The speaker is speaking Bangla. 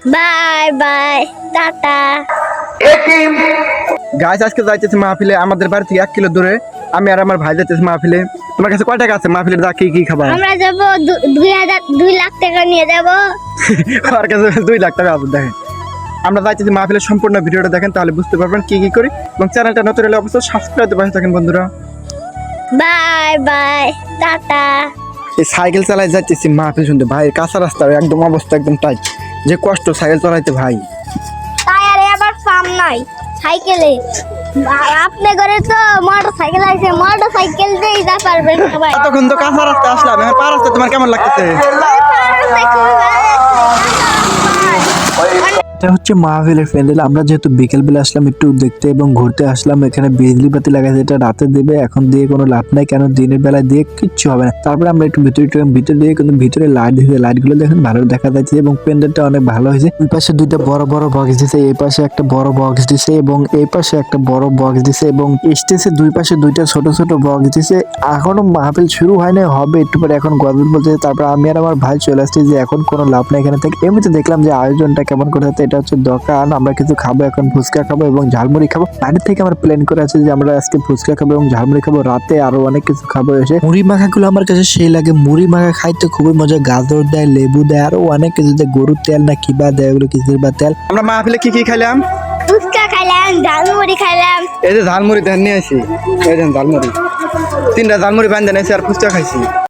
Bye bye, tata. গাছ আজকে যাইতেছি মাহফিলে আমাদের বাড়ি থেকে 1 কিলো দূরে। আমি আর আমার ভাই যাইতেছি মাহফিলে। তোমার কাছে কয় টাকা আছে? মাহফিলে যা কি খাবা? আমরা যাবো 2 লাখ টাকা নিয়ে যাবো। আমার কাছে 2 লাখ টাকা আছে। দেখেন আমরা যাইতেছি মাহফিলের সম্পূর্ণ ভিডিওটা দেখেন, তাহলে বুঝতে পারবেন কি করি। এবং চ্যানেলটা নতুন হলে অবশ্যই সাবস্ক্রাইব করে পাশে থাকেন বন্ধুরা। Bye bye, tata. এই সাইকেল চালাই যাইতেছি মাহফিল শুনতে। ভাই কাঁচা রাস্তা, একদম অবস্থা একদম টাইট, যে কষ্ট সাইকেল চালাইতে ভাই। টায়ারে আবার পাম নাই সাইকেলে। আপনি ঘরে তো মোটর সাইকেল আছে, মোটর সাইকেল দিয়েই যা পারবেন সবাই। এতক্ষণ তো কাঁচা রাস্তা আসলাম, এখন পা রাস্তা তোমার কেমন লাগতেছে? এটা হচ্ছে মাহফিলের প্যান্ডেল। আমরা যেহেতু বিকেল বেলা আসলাম একটু দেখতে এবং ঘুরতে আসলাম, এখানে বিজলি বাতি লাগাইছে, এটা রাতে দেবে, এখন দিয়ে কোনো লাভ নাই, কেন দিনের বেলায় দিয়ে কিচ্ছু হবে না। তারপরে আমরা একটু ভিতরে দিয়ে কিন্তু ভিতরে লাইট দিয়েছে, লাইট গুলো দেখেন ভালো দেখা যাচ্ছে এবং প্যান্ডেলটা অনেক ভালো হয়েছে। ওই পাশে দুইটা বড় বড় বক্স দিছে, এই পাশে একটা বড় বক্স দিছে এবং এই পাশে একটা বড় বক্স দিছে এবং স্টেজের দুই পাশে দুইটা ছোট ছোট বক্স দিছে। এখনো মাহফিল শুরু হয় না, হবে একটু পরে, এখন গজল বলছে। তারপর আমি আর আমার ভাই চলে আসছি যে এখন কোনো লাভ নাই এখানে থেকে। এমনিতে দেখলাম যে আয়োজনটা কেমন করে হতো। এটা হচ্ছে দোকান, আমরা কিছু খাবো, এখন ফুচকা খাবো এবং ঝালমুড়ি খাবো। বাড়ি থেকে আমার প্ল্যান করে আছে যে আমরা আজকে ফুচকা খাবো এবং ঝালমুড়ি খাবো, রাতে আরো অনেক কিছু খাবো। এসে মুড়ি মাখা গুলো আমার কাছে সেই লাগে, মুড়ি মাখা খাইতে খুবই মজা, গাজর দেয়, লেবু দেয়, আরো অনেক কিছু দেয়, গরুর তেল না কিবা দেয়, ওগুলো কিসের বা তেল। আমরা মাহফিলে কি খাইলাম? ফুচকা খাইলাম, ঝালমুড়ি খাইলাম। এই যে ঝালমুড়ি ধান নিয়ে আসি, এই যে ঝালমুড়ি 3টা ঝালমুড়ি বান্ধে নিয়েছি আর ফুচকা খাইছি।